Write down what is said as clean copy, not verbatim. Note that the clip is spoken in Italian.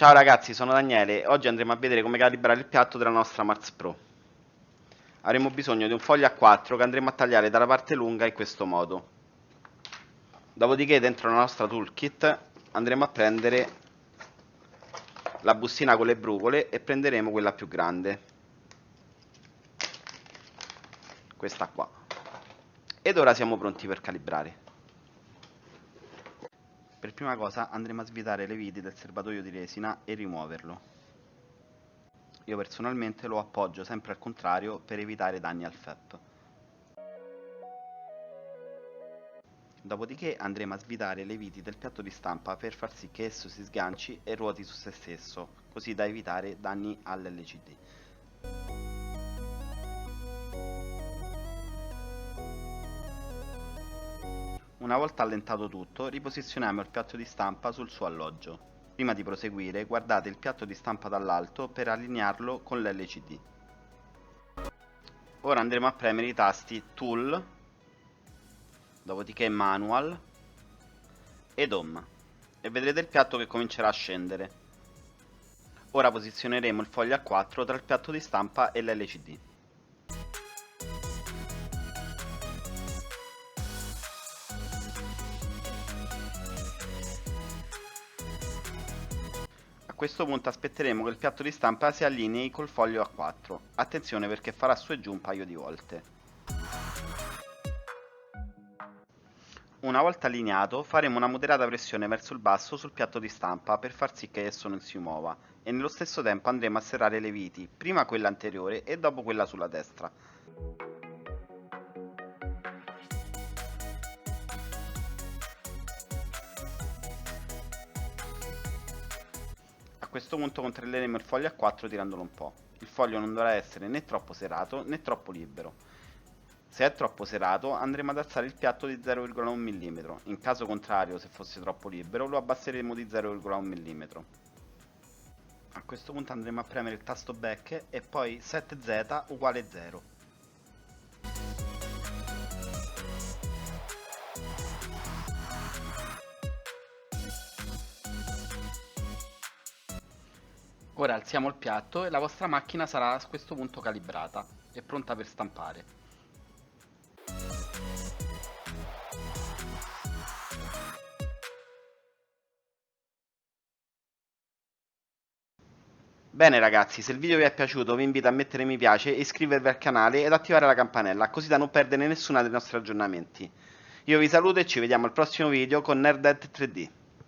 Ciao ragazzi, sono Daniele e oggi andremo a vedere come calibrare il piatto della nostra Mars Pro. Avremo bisogno di un foglio A4 che andremo a tagliare dalla parte lunga in questo modo. Dopodiché dentro la nostra toolkit andremo a prendere la bustina con le brugole e prenderemo quella più grande. Questa qua. Ed ora siamo pronti per calibrare. Per prima cosa andremo a svitare le viti del serbatoio di resina e rimuoverlo. Io personalmente lo appoggio sempre al contrario per evitare danni al FEP. Dopodiché andremo a svitare le viti del piatto di stampa per far sì che esso si sganci e ruoti su se stesso, così da evitare danni all'LCD. Una volta allentato tutto, riposizioniamo il piatto di stampa sul suo alloggio. Prima di proseguire, guardate il piatto di stampa dall'alto per allinearlo con l'LCD. Ora andremo a premere i tasti Tool, dopodiché Manual ed Home e vedrete il piatto che comincerà a scendere. Ora posizioneremo il foglio A4 tra il piatto di stampa e l'LCD. A questo punto aspetteremo che il piatto di stampa si allinei col foglio A4. Attenzione perché farà su e giù un paio di volte. Una volta allineato faremo una moderata pressione verso il basso sul piatto di stampa per far sì che esso non si muova e nello stesso tempo andremo a serrare le viti, prima quella anteriore e dopo quella sulla destra. A questo punto controlleremo il foglio A4 tirandolo un po'. Il foglio non dovrà essere né troppo serrato né troppo libero. Se è troppo serrato andremo ad alzare il piatto di 0,1 mm, in caso contrario se fosse troppo libero lo abbasseremo di 0,1 mm. A questo punto andremo a premere il tasto back e poi set Z uguale 0. Ora alziamo il piatto e la vostra macchina sarà a questo punto calibrata e pronta per stampare. Bene ragazzi, se il video vi è piaciuto vi invito a mettere mi piace, iscrivervi al canale ed attivare la campanella, così da non perdere nessuno dei nostri aggiornamenti. Io vi saluto e ci vediamo al prossimo video con Nerdette 3D.